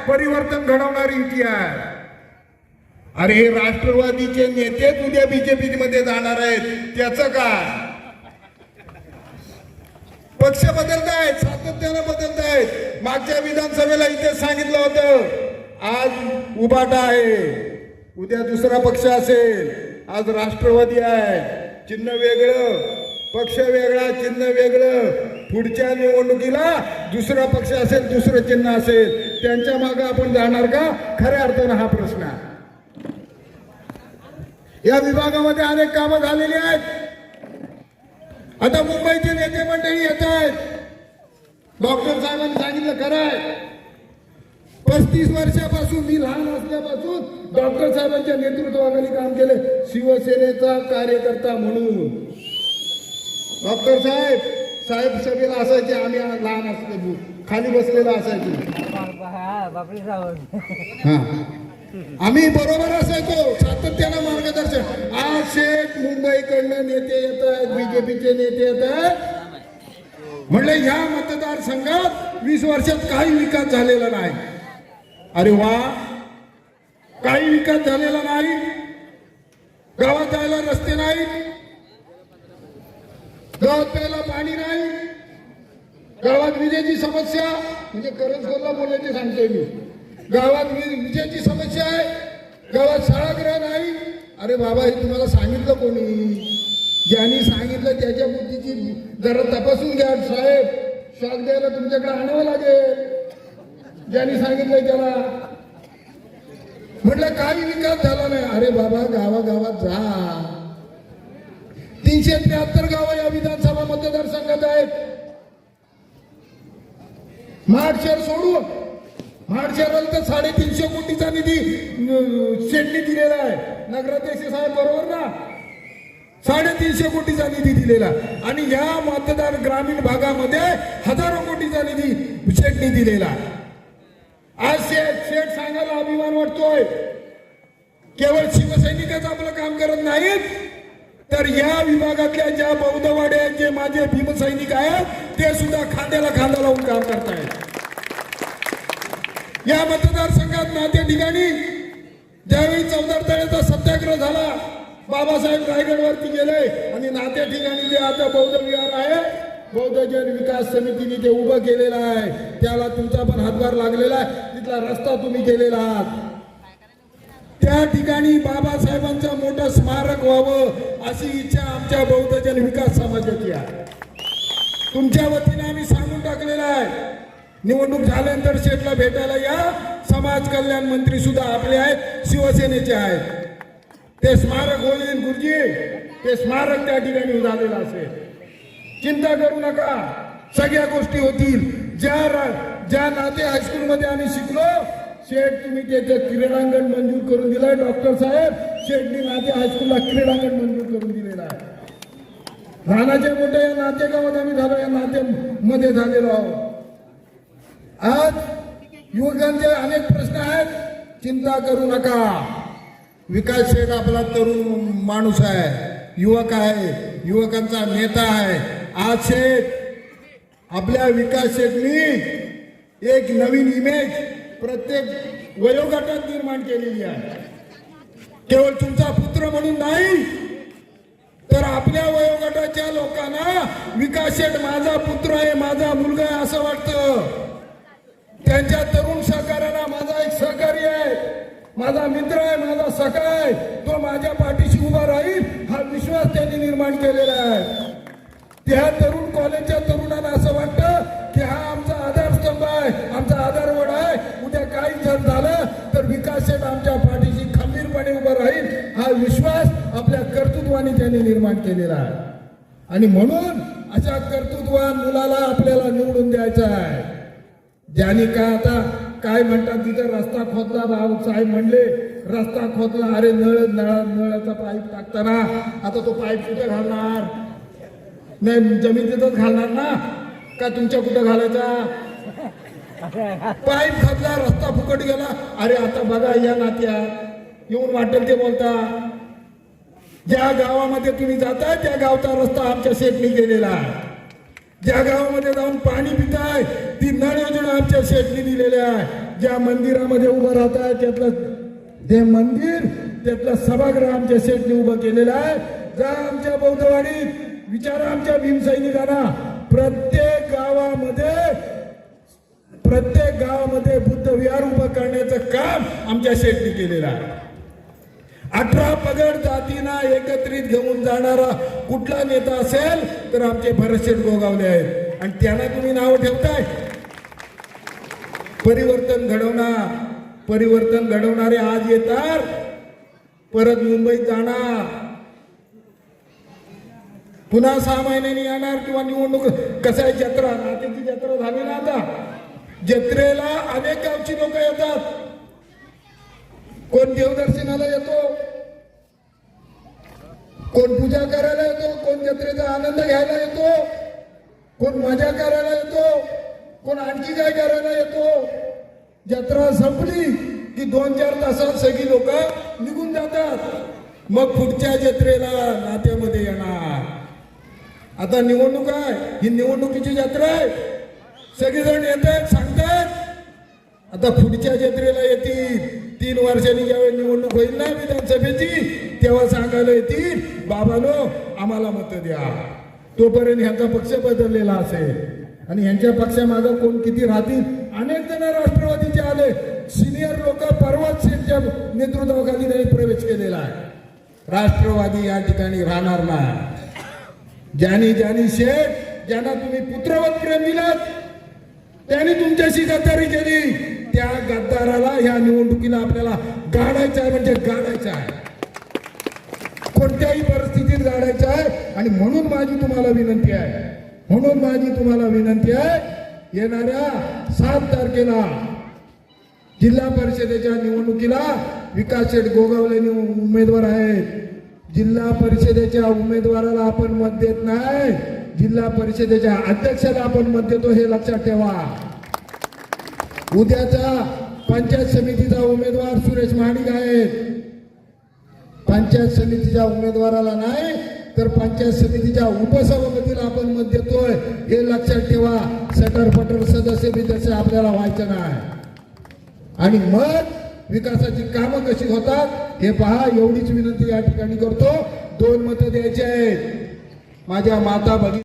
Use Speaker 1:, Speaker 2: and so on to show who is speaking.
Speaker 1: परिवर्तन घडवणारी युती आहे. अरे हे राष्ट्रवादीचे नेतेच उद्या बीजेपी मध्ये जाणार आहेत, त्याचं काय? पक्ष बदलतायत, सातत्यानं बदलतायत. मागच्या विधानसभेला इथे सांगितलं होतं, आज उभाटा आहे, उद्या दुसरा पक्ष असेल. आज राष्ट्रवादी आहे, चिन्ह वेगळं, पक्ष वेगळा, चिन्ह वेगळं. पुढच्या निवडणुकीला दुसरा पक्ष असेल, दुसरं चिन्ह असेल, त्यांच्या मागे आपण जाणार का? खऱ्या अर्थानं हा प्रश्न आहे. या विभागामध्ये अनेक कामं झालेली आहेत. आता मुंबईचे नेते मंडळी येत आहेत. डॉक्टर साहेबांनी सांगितलं खरं आहे, 35 वर्षापासून, मी लहान असल्यापासून डॉक्टर साहेबांच्या नेतृत्वाखाली काम केले, शिवसेनेचा कार्यकर्ता म्हणून. डॉक्टर साहेब सभेला असायचे, आम्ही लहान असले खाली बसलेला असायचो. आम्ही बरोबर असायचो, सातत्यानं मार्गदर्शन. आज शेठ मुंबईकडनं नेते येत आहेत, बीजेपीचे नेते येत आहेत. म्हणले ह्या मतदारसंघात 20 वर्षात काही विकास झालेला नाही. अरे वा, काही विकास झालेला नाही. गावात जायला रस्ते नाही, गावात प्यायला पाणी नाही, गावात विजेची समस्या, म्हणजे करंजकोलला बोलायचे सांगतोय मी, गावात विजेची समस्या आहे, गावात शाळागृह नाही. अरे बाबा, हे तुम्हाला सांगितलं कोणी? ज्यांनी सांगितलं त्याच्या बुद्धीची जरा तपासून घ्या साहेब. शॉक द्यायला तुमच्याकडे आणावं लागेल. ज्यांनी सांगितलंय त्याला. म्हटलं काही विकास झाला नाही. अरे बाबा, गावागावात जा. 373 गावं या विधानसभा मतदारसंघात आहेत. महाडशहर सोडून, महाडशहराला तर 350 कोटीचा निधी शेडनी दिलेला आहे. नगराध्यक्ष साहेब बरोबर ना? 350 कोटीचा निधी दिलेला. आणि या मतदार ग्रामीण भागामध्ये हजारो कोटीचा निधी शेडनी दिलेला. आज शेठ सांगायला अभिमान वाटतोय. केवळ शिवसैनिकच आपलं काम करत नाहीत, तर या विभागातल्या ज्या बौद्धवाड्या जे माझे भीमसैनिक आहेत, ते सुद्धा खांद्याला खांदा लावून काम करतायत. या मतदारसंघात नात्या ठिकाणी ज्यावेळी चौदार तळ्याचा सत्याग्रह झाला, बाबासाहेब रायगडवरती गेले आणि नात्या ठिकाणी जे आता बौद्ध विहार आहे, बौद्ध जन विकास समितीने ते उभं केलेलं आहे, त्याला तुमचा पण हातभार लागलेला आहे. तिथला रस्ता तुम्ही केलेला आहात. त्या ठिकाणी बाबासाहेबांचं मोठं स्मारक व्हावं अशी इच्छा आमच्या बौद्ध जन विकास समाजाची आहे. तुमच्या वतीने आम्ही सांगून टाकलेलं आहे. निवडणूक झाल्यानंतर शेठला भेटायला या. समाज कल्याण मंत्री सुद्धा आपले आहेत, शिवसेनेचे आहेत. ते स्मारक होईल गुरुजी, ते स्मारक त्या ठिकाणी झालेलं असेल. चिंता करू नका, सगळ्या गोष्टी होतील. ज्या नाते हायस्कूलमध्ये आम्ही शिकलो, शेठ तुम्ही त्याचं क्रीडांगण मंजूर करून दिलाय. डॉक्टर साहेब, शेठनी नाते हायस्कूलला क्रीडांगण मंजूर करून दिलेलं आहे. लहानाचे मोठे या नातेगावात आम्ही झालो, या नात्यामध्ये झालेलो आहोत. आज युवकांचे अनेक प्रश्न आहेत, चिंता करू नका. विकास शेठ आपला तरुण माणूस आहे, युवक आहे, युवकांचा नेता आहे. आज शेठ आपल्या विकास शेठनी एक नवीन इमेज प्रत्येक वयोगटात निर्माण केलेली आहे. केवळ तुमचा पुत्र म्हणून नाही, तर आपल्या वयोगटाच्या लोकांना विकास शेठ माझा पुत्र आहे, माझा मुलगा आहे असं वाटतं. त्यांच्या तरुण सहकार्याला माझा एक सहकारी आहे, माझा मित्र आहे, माझा सखा आहे, तो माझ्या पाठीशी उभा राहील हा विश्वास त्यांनी निर्माण केलेला आहे. त्या तरुण कॉलेजच्या तरुणांना असं वाटतं की हा आमचा आधारस्तंभ आहे, आमचा आधारवड आहे. उद्या काही जर झालं तर विकास शेठ आमच्या पाठीशी खंबीरपणे उभा राहील हा विश्वास आपल्या कर्तृत्वाने त्यांनी निर्माण केलेला आहे. आणि म्हणून अशा कर्तृत्वान मुलाला आपल्याला निवडून द्यायचं आहे. ज्याने काय आता काय म्हणतात, तिथं रस्ता खोदला, भाऊ साहेब म्हणले रस्ता खोदला. अरे नळाचा पाईप टाकताना आता तो पाईप कुठे घालणार? नाही, जमीन तिथंच घालणार ना, का तुमच्या कुठं घालायचा? पाईप खोदला, रस्ता फुकट गेला. अरे आता बघा, या नात्यात येऊन वाटेल ते बोलता. ज्या गावामध्ये तुम्ही जाताय त्या गावचा रस्ता आमच्या शेठनी केलेला आहे. ज्या गावामध्ये जाऊन पाणी पिताय ती नळ योजना आमच्या शेठनी दिलेली आहे. ज्या मंदिरामध्ये उभं राहताय त्यातलं ते मंदिर त्यातलं सभागृह आमच्या शेठने उभं केलेलं आहे. जा आमच्या बौद्धवाडीत विचारा आमच्या भीमसैनिकांना, प्रत्येक गावामध्ये बुद्ध विहार उभं करण्याचं काम आमच्या शेठने केलेलं आहे. 18 पगड जातींना एकत्रित घेऊन जाणारा कुठला नेता असेल तर आमचे भरतशेठ गोगावले आहेत. आणि त्यांना तुम्ही नाव ठेवताय. परिवर्तन घडवणारे आज येतात, परत मुंबईत जाणार, पुन्हा 6 महिन्यांनी येणार किंवा निवडणूक. कसं आहे, जत्रा, नात्याची जत्रा झाली ना आता, जत्रेला अनेक गावची लोक येतात. कोण देवदर्शनाला येतो, कोण पूजा करायला येतो, कोण जत्रेचा आनंद घ्यायला येतो, कोण मजा करायला येतो, कोण आणखी काय करायला येतो. जत्रा संपली की 2-4 तासात सगळी लोक निघून जातात. मग पुढच्या जत्रेला नात्यामध्ये येणार. आता निवडणूक आहे, ही निवडणुकीची जत्रा आहे. सगळेजण येतात, सांगतात. आता पुढच्या जत्रेला येतील 3 वर्षांनी, ज्यावेळी निवडणूक होईल ना विधानसभेची, तेव्हा सांगायला येतील, बाबानो आम्हाला मत द्या. तोपर्यंत ह्यांचा पक्ष बदललेला असेल आणि ह्यांच्या पक्षामागं कोण किती राहतील. अनेक जण राष्ट्रवादीचे आले, सिनियर लोक परवाच यांच्या नेतृत्वाखाली त्यांनी प्रवेश केलेला आहे. राष्ट्रवादी या ठिकाणी राहणार नाही. ज्यांनी शेठ, ज्यांना तुम्ही पुत्रवत प्रेम दिलात, त्यांनी तुमच्याशी गद्दारी केली. त्या गद्दाराला ह्या निवडणुकीला आपल्याला गाडायचं आहे, म्हणजे गाडायचं आहे, कोणत्याही परिस्थितीत गाडायचं आहे. आणि म्हणून माझी तुम्हाला विनंती आहे, येणाऱ्या 7 तारखेला जिल्हा परिषदेच्या निवडणुकीला विकास शेठ गोगावले उमेदवार आहेत. जिल्हा परिषदेच्या उमेदवाराला आपण मत देत नाही, जिल्हा परिषदेच्या अध्यक्षाला आपण मत देतो, हे लक्षात ठेवा. उद्याचा पंचायत समितीचा उमेदवार सुरेश महाडिक आहेत. पंचायत समितीच्या उमेदवाराला नाही तर पंचायत समितीच्या उपसभापतीला आपण मत देतोय, हे लक्षात ठेवा. सटरफटर सदस्य आपल्याला व्हायचं नाही. आणि मग विकासाची कामं कशी होतात हे पहा. एवढीच विनंती या ठिकाणी करतो. 2 मतं द्यायची आहेत. माझ्या माता भगिनी